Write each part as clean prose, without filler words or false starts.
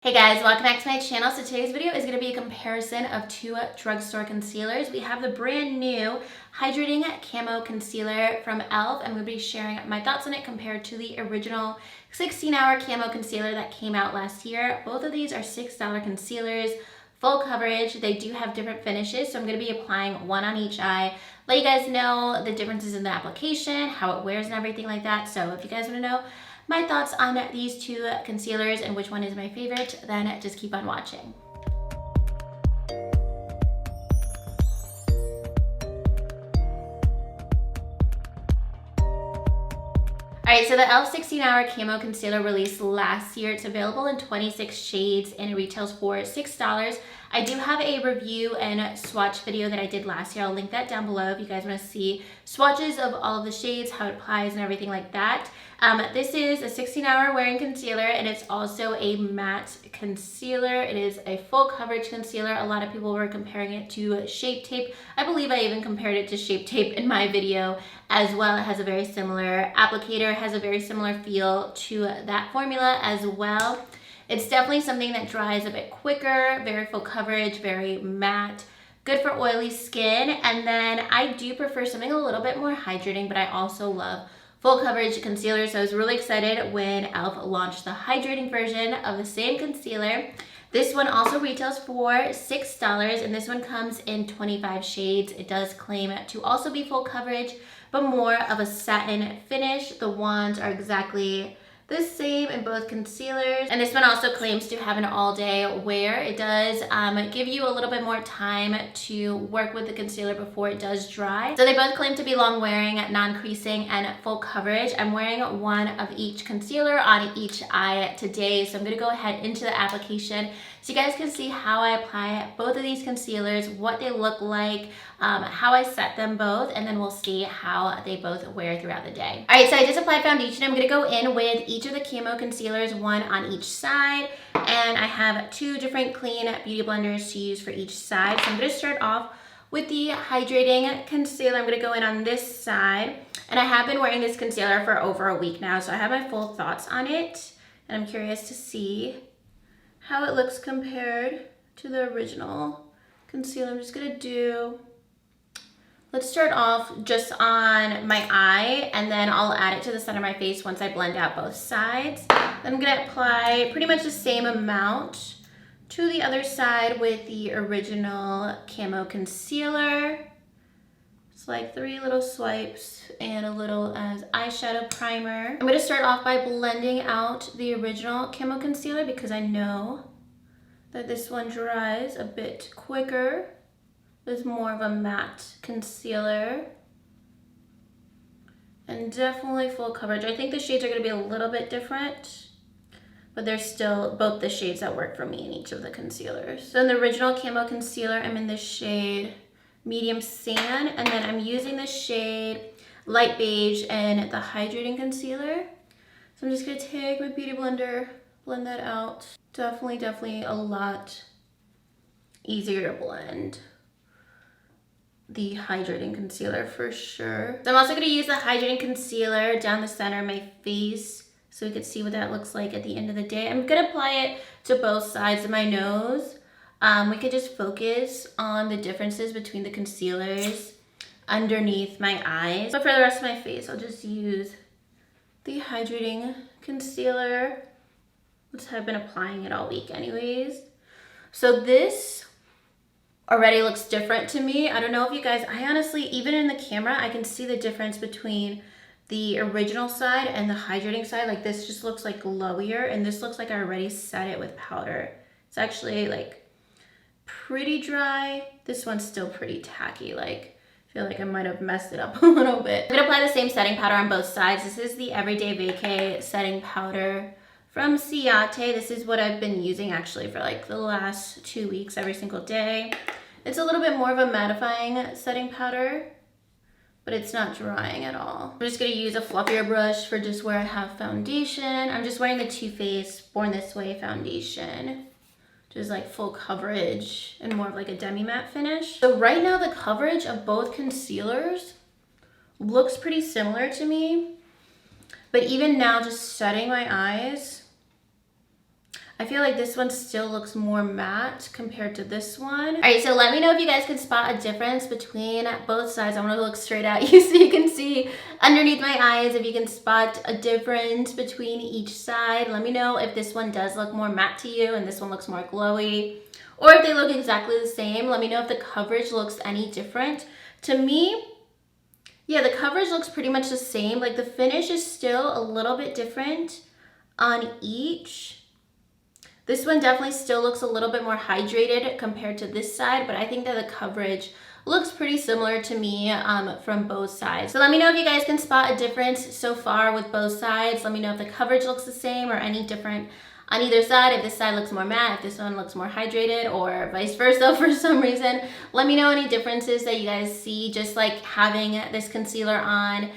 Hey guys, welcome back to my channel. So today's video is going to be a comparison of two drugstore concealers. We have the brand new Hydrating Camo Concealer from e.l.f. and we'll be sharing my thoughts on it compared to the original 16-hour Camo Concealer that came out last year. Both of these are $6 concealers, full coverage. They do have different finishes, so I'm going to be applying one on each eye. Let you guys know the differences in the application, how it wears and everything like that. So if you guys want to know my thoughts on these two concealers and which one is my favorite, then just keep on watching. Alright, so the e.l.f. 16-hour Camo Concealer released last year. It's available in 26 shades and it retails for $6. I do have a review and swatch video that I did last year. I'll link that down below if you guys want to see swatches of all of the shades, how it applies and everything like that. This is a 16-hour wearing concealer and it's also a matte concealer. It is a full coverage concealer. A lot of people were comparing it to Shape Tape. I believe I even compared it to Shape Tape in my video as well. It has a very similar applicator, has a very similar feel to that formula as well. It's definitely something that dries a bit quicker, very full coverage, very matte, good for oily skin. And then I do prefer something a little bit more hydrating, but I also love full coverage concealer. So I was really excited when e.l.f. launched the hydrating version of the same concealer. This one also retails for $6 and this one comes in 25 shades. It does claim to also be full coverage, but more of a satin finish. The wands are exactly the same in both concealers, and this one also claims to have an all-day wear. It does give you a little bit more time to work with the concealer before it does dry. So they both claim to be long wearing, non-creasing, and full coverage. I'm wearing one of each concealer on each eye today, so I'm going to go ahead into the application so you guys can see how I apply both of these concealers, what they look like, how I set them both, and then we'll see how they both wear throughout the day. All right, so I just applied foundation. I'm going to go in with each of the Camo concealers, one on each side, and I have two different clean beauty blenders to use for each side. So I'm going to start off with the hydrating concealer. I'm going to go in on this side, and I have been wearing this concealer for over a week now, so I have my full thoughts on it, and I'm curious to see how it looks compared to the original concealer. I'm just going to let's start off just on my eye, and then I'll add it to the center of my face once I blend out both sides. Then I'm going to apply pretty much the same amount to the other side with the original Camo concealer. It's like 3 little swipes and a little as eyeshadow primer. I'm going to start off by blending out the original Camo concealer because I know that this one dries a bit quicker. It's more of a matte concealer and definitely full coverage. I think the shades are going to be a little bit different, but they're still both the shades that work for me in each of the concealers. So in the original Camo concealer, I'm in the shade Medium Sand, and then I'm using the shade Light Beige in the hydrating concealer. So I'm just going to take my beauty blender, blend that out. Definitely a lot easier to blend the hydrating concealer for sure. So I'm also going to use the hydrating concealer down the center of my face so you can see what that looks like at the end of the day. I'm going to apply it to both sides of my nose. We could just focus on the differences between the concealers underneath my eyes. But for the rest of my face, I'll just use the hydrating concealer, which I've been applying it all week anyways. So this already looks different to me. I don't know if you guys, I honestly, even in the camera, I can see the difference between the original side and the hydrating side. Like this just looks like glowier, and this looks like I already set it with powder. It's actually like pretty dry. This one's still pretty tacky. Like I feel like I might have messed it up a little bit. I'm gonna apply the same setting powder on both sides. This is the Everyday Vacay setting powder from Ciate. This is what I've been using actually for like the last 2 weeks every single day. It's a little bit more of a mattifying setting powder, but it's not drying at all. I'm just gonna use a fluffier brush for just where I have foundation. I'm just wearing the Too Faced Born This Way foundation, which is like full coverage and more of like a demi-matte finish. So right now the coverage of both concealers looks pretty similar to me, but even now just setting my eyes, I feel like this one still looks more matte compared to this one. All right, so let me know if you guys can spot a difference between both sides. I want to look straight at you so you can see underneath my eyes if you can spot a difference between each side. Let me know if this one does look more matte to you and this one looks more glowy, or if they look exactly the same. Let me know if the coverage looks any different. To me, yeah, the coverage looks pretty much the same. Like the finish is still a little bit different on each. This one definitely still looks a little bit more hydrated compared to this side, but I think that the coverage looks pretty similar to me from both sides. So let me know if you guys can spot a difference so far with both sides. Let me know if the coverage looks the same or any different on either side. If this side looks more matte, if this one looks more hydrated, or vice versa for some reason. Let me know any differences that you guys see, just like having this concealer on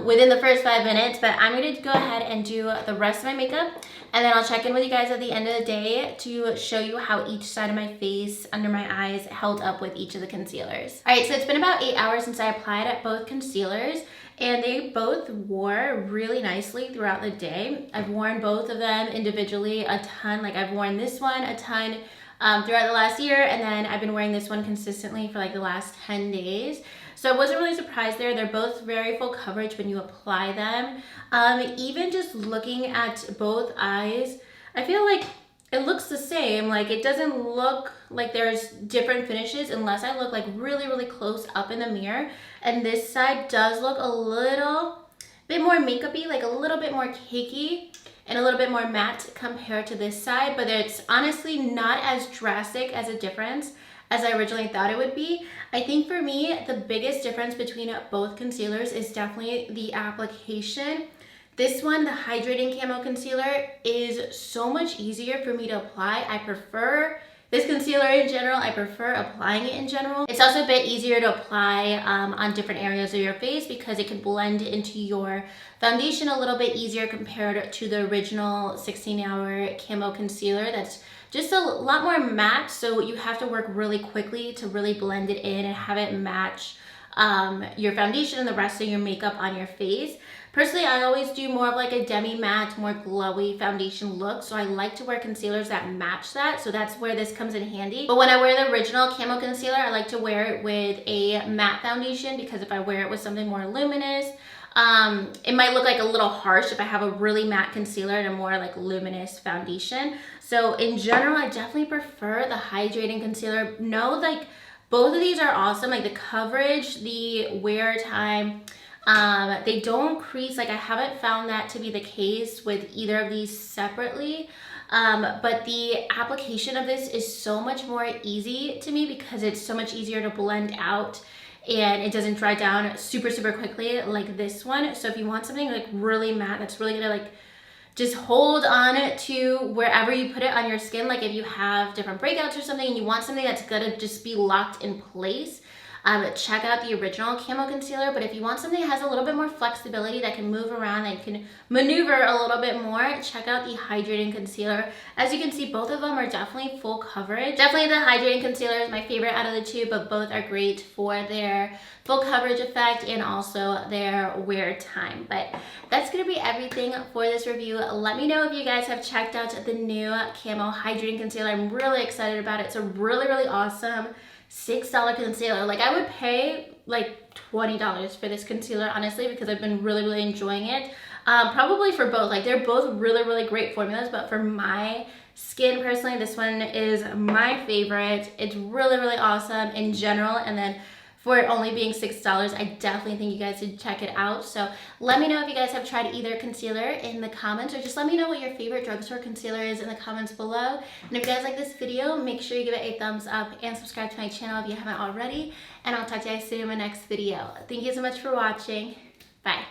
within the first 5 minutes. But I'm going to go ahead and do the rest of my makeup, and then I'll check in with you guys at the end of the day to show you how each side of my face, under my eyes, held up with each of the concealers. All right, so it's been about 8 hours since I applied both concealers, and they both wore really nicely throughout the day. I've worn both of them individually a ton. Like I've worn this one a ton throughout the last year, and then I've been wearing this one consistently for like the last 10 days. So I wasn't really surprised there. They're both very full coverage when you apply them. Even just looking at both eyes, I feel like it looks the same. Like it doesn't look like there's different finishes unless I look like really, really close up in the mirror. And this side does look a little bit more makeup-y, like a little bit more cakey and a little bit more matte compared to this side, but it's honestly not as drastic as a difference as I originally thought it would be. I think for me, the biggest difference between both concealers is definitely the application. This one, the Hydrating Camo Concealer, is so much easier for me to apply. I prefer this concealer in general. I prefer applying it in general. It's also a bit easier to apply on different areas of your face because it can blend into your foundation a little bit easier compared to the original 16Hr Camo Concealer that's just a lot more matte, so you have to work really quickly to really blend it in and have it match your foundation and the rest of your makeup on your face. Personally, I always do more of like a demi-matte, more glowy foundation look, so I like to wear concealers that match that, so that's where this comes in handy. But when I wear the original Camo Concealer, I like to wear it with a matte foundation, because if I wear it with something more luminous, it might look like a little harsh if I have a really matte concealer and a more like luminous foundation. So in general, I definitely prefer the Hydrating Concealer. No, like both of these are awesome. Like the coverage, the wear time, they don't crease. Like I haven't found that to be the case with either of these separately. But the application of this is so much more easy to me because it's so much easier to blend out, and it doesn't dry down super, super quickly like this one. So if you want something like really matte, that's really gonna like just hold on to wherever you put it on your skin. Like if you have different breakouts or something and you want something that's gonna just be locked in place, check out the original Camo Concealer. But if you want something that has a little bit more flexibility, that can move around, that can maneuver a little bit more, check out the Hydrating Concealer. As you can see, both of them are definitely full coverage. Definitely the Hydrating Concealer is my favorite out of the two, but both are great for their full coverage effect and also their wear time. But that's gonna be everything for this review. Let me know if you guys have checked out the new Camo Hydrating Concealer. I'm really excited about it. It's a really, really awesome $6 concealer. Like I would pay like $20 for this concealer, honestly, because I've been really, really enjoying it. Probably for both. Like they're both really, really great formulas, but for my skin personally, this one is my favorite. It's really, really awesome in general, and then for it only being $6, I definitely think you guys should check it out. So let me know if you guys have tried either concealer in the comments, or just let me know what your favorite drugstore concealer is in the comments below. And if you guys like this video, make sure you give it a thumbs up and subscribe to my channel if you haven't already. And I'll talk to you guys soon in my next video. Thank you so much for watching. Bye.